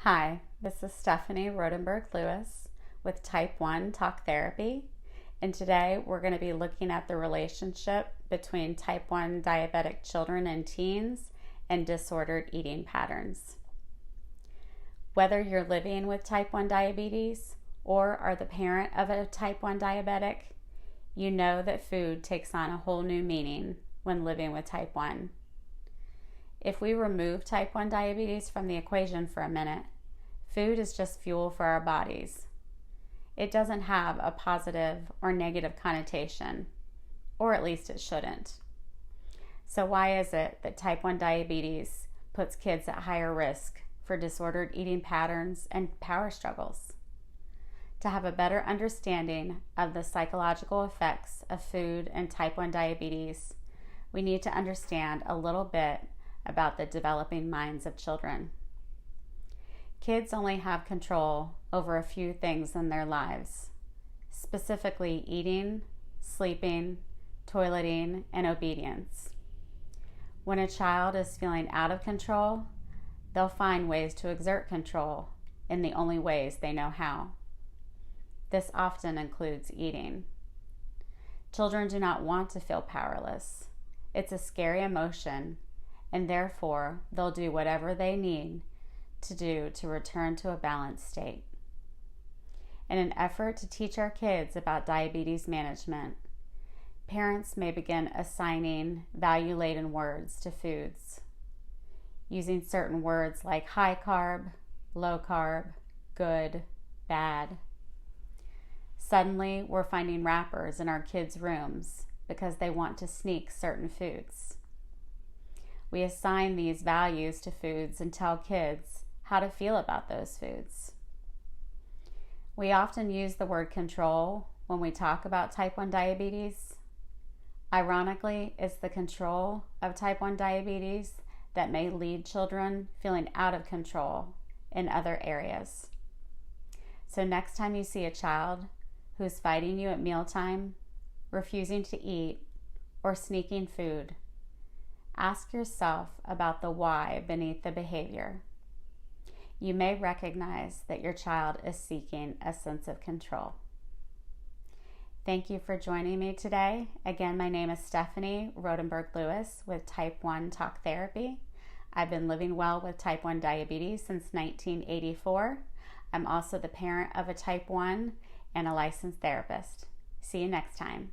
Hi, this is Stephanie Rodenberg-Lewis with Type 1 Talk Therapy, and today we're going to be looking at the relationship between Type 1 diabetic children and teens and disordered eating patterns. Whether you're living with Type 1 diabetes or are the parent of a Type 1 diabetic, you know that food takes on a whole new meaning when living with Type 1. If we remove Type 1 diabetes from the equation for a minute, food is just fuel for our bodies. It doesn't have a positive or negative connotation, or at least it shouldn't. So why is it that Type 1 diabetes puts kids at higher risk for disordered eating patterns and power struggles? To have a better understanding of the psychological effects of food and Type 1 diabetes, we need to understand a little bit about the developing minds of children. Kids only have control over a few things in their lives, specifically eating, sleeping, toileting, and obedience. When a child is feeling out of control, they'll find ways to exert control in the only ways they know how. This often includes eating. Children do not want to feel powerless. It's a scary emotion, and therefore they'll do whatever they need to do to return to a balanced state. In an effort to teach our kids about diabetes management, parents may begin assigning value-laden words to foods, using certain words like high carb, low carb, good, bad. Suddenly, we're finding wrappers in our kids' rooms because they want to sneak certain foods. We assign these values to foods and tell kids how to feel about those foods. We often use the word control when we talk about Type 1 diabetes. Ironically, it's the control of Type 1 diabetes that may lead children feeling out of control in other areas. So next time you see a child who's fighting you at mealtime, refusing to eat, or sneaking food, ask yourself about the why beneath the behavior. You may recognize that your child is seeking a sense of control. Thank you for joining me today. Again, my name is Stephanie Rodenberg-Lewis with Type 1 Talk Therapy. I've been living well with Type 1 diabetes since 1984. I'm also the parent of a Type 1 and a licensed therapist. See you next time.